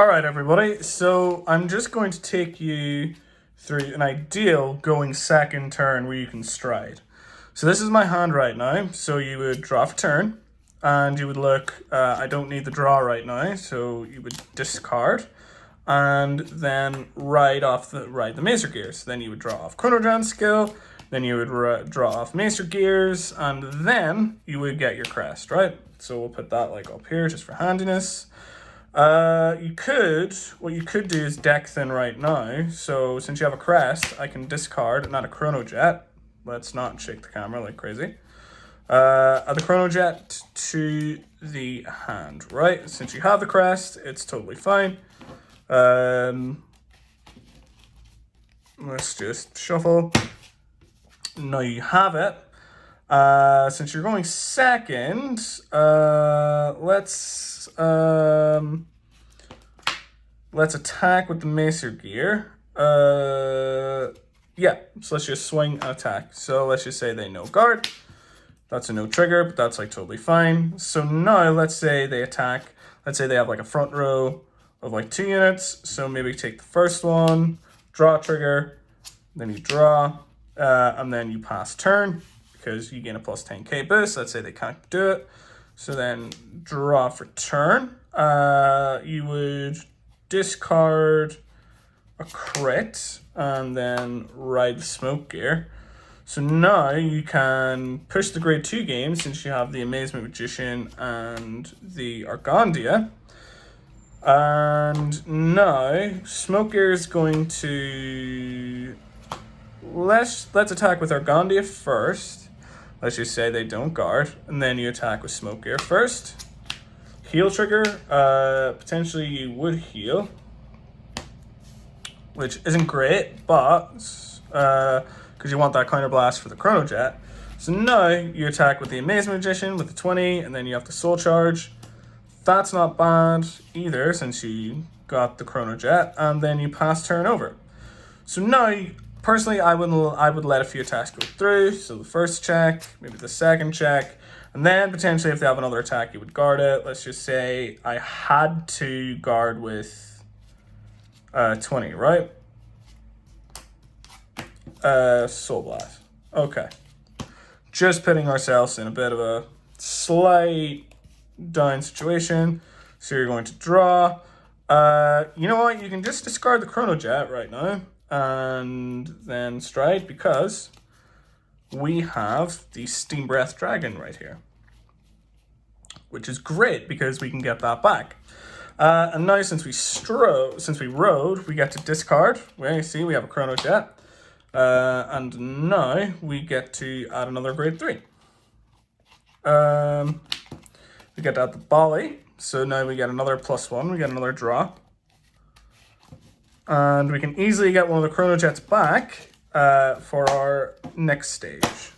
All right, everybody. So I'm just going to take you through an ideal going second turn where you can stride. So this is my hand right now. So you would draw for turn and you would look, I don't need the draw right now. So you would discard and then ride the Maester Gears. Then you would draw off Chrojet skill. Then you would draw off Maester Gears and then you would get your crest, right? So we'll put that like up here just for handiness. What you could do is deck thin right now. So since you have a crest, I can discard, not a Chrojet. Let's not shake the camera like crazy. Add the Chrojet to the hand, right? Since you have the crest, it's totally fine. Let's just shuffle. Now you have it. Since you're going second, let's attack with the Maester Gear. Yeah, so let's just swing and attack. So let's just say they no guard. That's a no trigger, but that's like totally fine. So now let's say they attack. Let's say they have like a front row of like 2 units. So maybe take the first one, draw trigger, then you draw, and then you pass turn because you gain a plus 10k boost. Let's say they can't do it. So then draw for turn. You would discard a crit and then ride the smoke gear. So now you can push the grade 2 game since you have the Amazement Magician and the Argandia. And now smoke gear is going to let's attack with Argandia first. Let's just say they don't guard, and then you attack with smoke gear first. Heal trigger, potentially you would heal, which isn't great, but because you want that counter blast for the Chrojet. So now you attack with the Amazement Magician with the 20, and then you have the soul charge. That's not bad either, since you got the Chrojet, and then you pass turn over. So now, personally, I would let a few attacks go through. So the first check, maybe the second check, and then potentially if they have another attack, you would guard it. Let's just say I had to guard with 20, right? Soul Blast. Okay. Just putting ourselves in a bit of a slight down situation. So you're going to draw. You know what? You can just discard the Chrojet right now and then stride because we have the Steam Breath Dragon right here, which is great because we can get that back. And now since we rode, we get to discard. Well, you see, we have a Chrojet. And now we get to add another grade 3. We get to add the Bali. So now we get another +1. We get another draw. And we can easily get one of the Chronojets back for our next stage.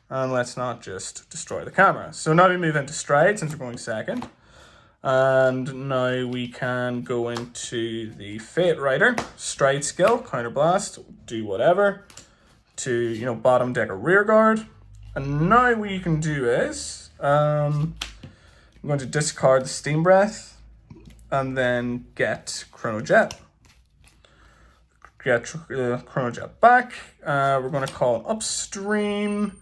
And let's not just destroy the camera. So now we move into stride since we're going second. And now we can go into the Fate Rider. Stride skill, counterblast, do whatever. To, bottom deck a rear guard. And now what you can do is, I'm going to discard the Steam Breath and then get Chrojet. Get Chrojet back. We're going to call an upstream.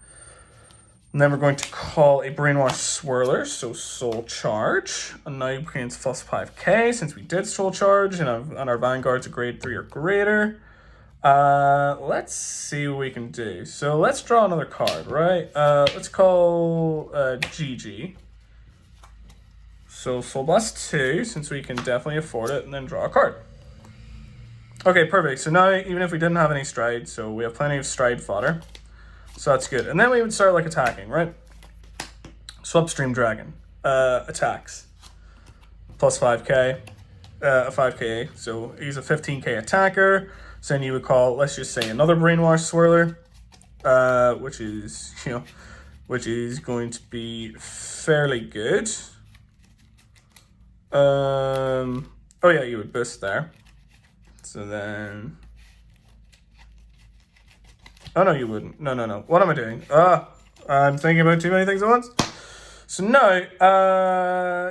And then we're going to call a Brainwash Swirler, so Soul Charge. And now gains plus 5k since we did Soul Charge and our Vanguard's a grade 3 or greater. Let's see what we can do. So let's draw another card, right? Let's call GG. So Soul Blast 2, since we can definitely afford it, and then draw a card. Okay, perfect. So now, even if we didn't have any stride, so we have plenty of stride fodder. So that's good. And then we would start like attacking, right? So Upstream Dragon attacks. Plus 5k, a 5k. So he's a 15k attacker. So then you would call, let's just say, another Brainwash Swirler, which is going to be fairly good. Oh yeah, you would boost there. So then, oh no, you wouldn't. No. What am I doing? I'm thinking about too many things at once. So now,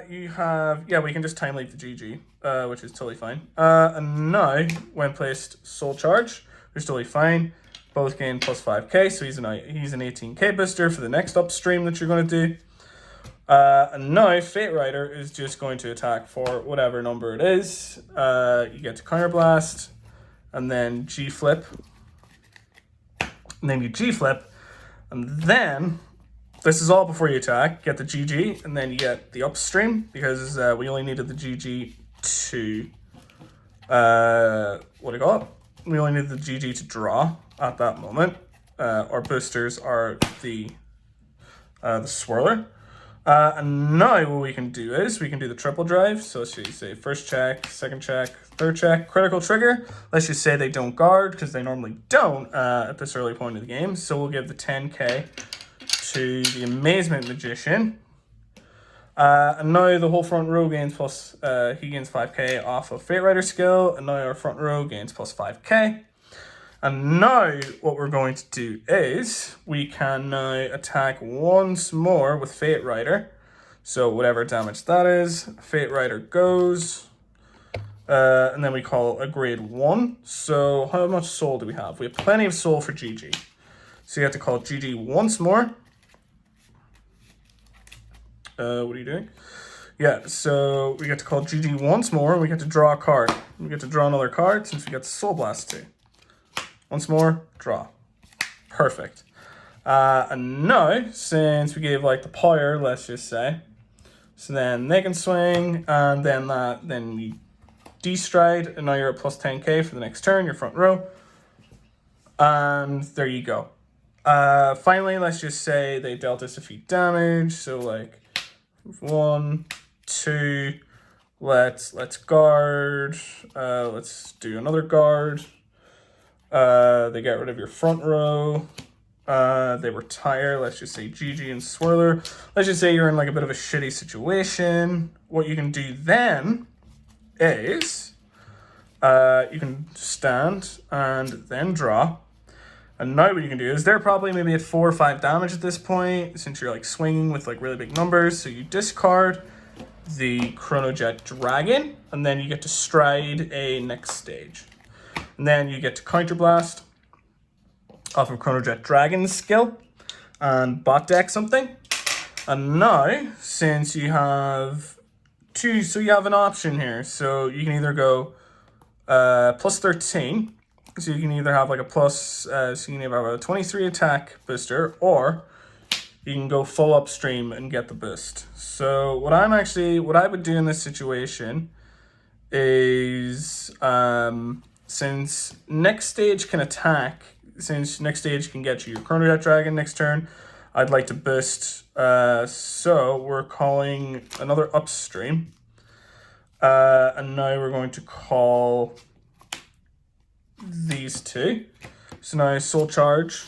you have, yeah, we can just time leap the GG, which is totally fine. And now, when placed soul charge, which is totally fine. Both gain plus 5k, so he's an 18k booster for the next upstream that you're going to do. And now, Fate Rider is just going to attack for whatever number it is. You get to counterblast, and then G-flip. And then you G-flip, and then this is all before you attack. Get the GG, and then you get the upstream, because we only needed the GG to, what do you call it? We only needed the GG to draw at that moment. Our boosters are the swirler. And now what we can do is we can do the triple drive. So let's just say first check, second check, third check, critical trigger. Let's just say they don't guard, because they normally don't at this early point of the game. So we'll give the 10k to the Amazement Magician. And now the whole front row gains plus, he gains 5k off of Fate Rider skill, and now our front row gains plus 5k. And now what we're going to do is we can now attack once more with Fate Rider. So whatever damage that is, Fate Rider goes, and then we call a grade 1. So how much soul do we have? We have plenty of soul for GG. So you have to call GG once more. What are you doing? Yeah, so we get to call GG once more, and we get to draw a card. We get to draw another card since we get the Soul Blast too. Once more, draw. Perfect. And now, since we gave like the power, let's just say, so then they can swing, and then you D-stride, and now you're at plus 10k for the next turn, your front row. And there you go. Finally, let's just say they dealt us a few damage, so like 1, 2, let's guard, let's do another guard. They get rid of your front row. They retire. Let's just say GG and Swirler. Let's just say you're in like a bit of a shitty situation. What you can do then is you can stand and then draw. And now what you can do is they're probably maybe at 4 or 5 damage at this point, since you're like swinging with like really big numbers. So you discard the Chrojet Dragon, and then you get to stride a next stage. And then you get to counterblast off of Chrojet Dragon's skill and bot deck something. And now, since you have two, so you have an option here. So you can either go plus 13. So you can either have like a plus, so you can either have a 23 attack booster, or you can go full upstream and get the boost. So what I would do in this situation is, since next stage can attack, since next stage can get you your Chrojet Dragon next turn, I'd like to boost, so we're calling another upstream. And now we're going to call these two. So now Soul Charge,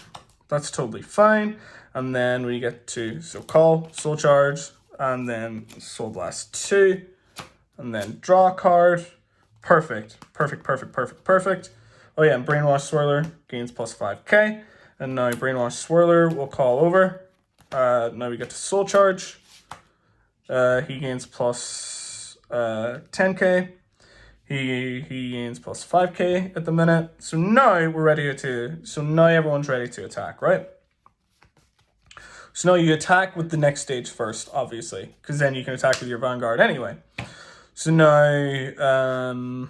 that's totally fine. And then we get to, so call, Soul Charge, and then Soul Blast 2, and then draw a card. Perfect. Oh yeah, and Brainwash Swirler gains plus 5k. And now Brainwash Swirler will call over. Now we get to Soul Charge. He gains plus 10k. He gains plus 5k at the minute. So now we're ready to, so now everyone's ready to attack, right? So now you attack with the next stage first, obviously, because then you can attack with your Vanguard anyway. So now,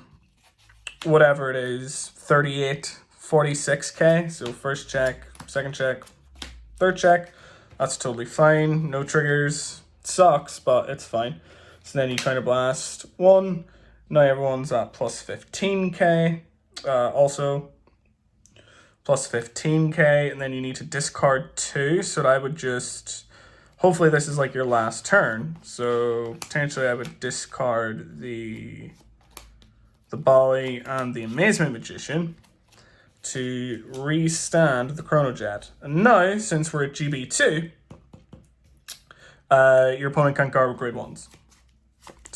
whatever it is, 38, 46k. So first check, second check, third check. That's totally fine. No triggers. Sucks, but it's fine. So then you counterblast 1. Now everyone's at plus 15k. Also, plus 15k. And then you need to discard 2. So I would just... Hopefully this is like your last turn. So potentially I would discard the Bali and the Amazement Magician to restand the Chrojet. And now, since we're at GB2, your opponent can't guard with grade 1s.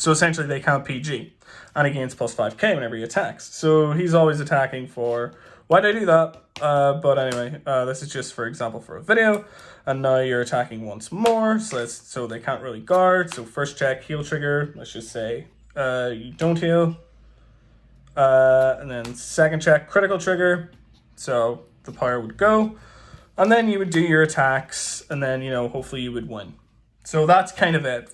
So essentially they count PG. And he gains plus 5k whenever he attacks. So he's always attacking for... Why did I do that? But anyway, this is just for example for a video. And now you're attacking once more. So they can't really guard. So first check, heal trigger. Let's just say you don't heal. And then second check, critical trigger. So the power would go. And then you would do your attacks. And then, you know, hopefully you would win. So that's kind of it.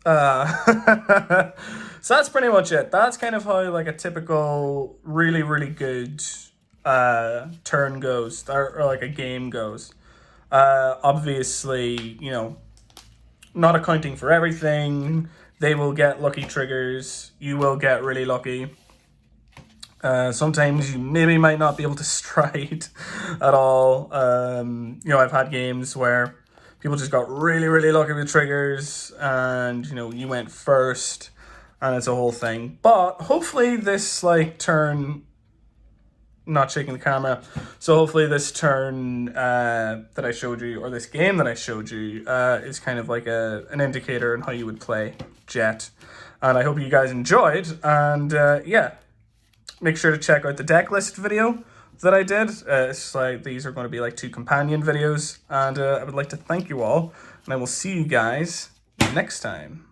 So that's pretty much it. That's kind of how like a typical really, really good turn goes, or like a game goes. Obviously, you know, not accounting for everything. They will get lucky triggers. You will get really lucky. Sometimes you maybe might not be able to stride at all. You know, I've had games where people just got really, really lucky with triggers and, you know, you went first and it's a whole thing. But hopefully this, like, turn... Not shaking the camera. So hopefully this turn that I showed you, or this game that I showed you, is kind of like an indicator on how you would play Jet. And I hope you guys enjoyed. And yeah, make sure to check out the deck list video that I did. It's like these are going to be like 2 companion videos. And I would like to thank you all. And I will see you guys next time.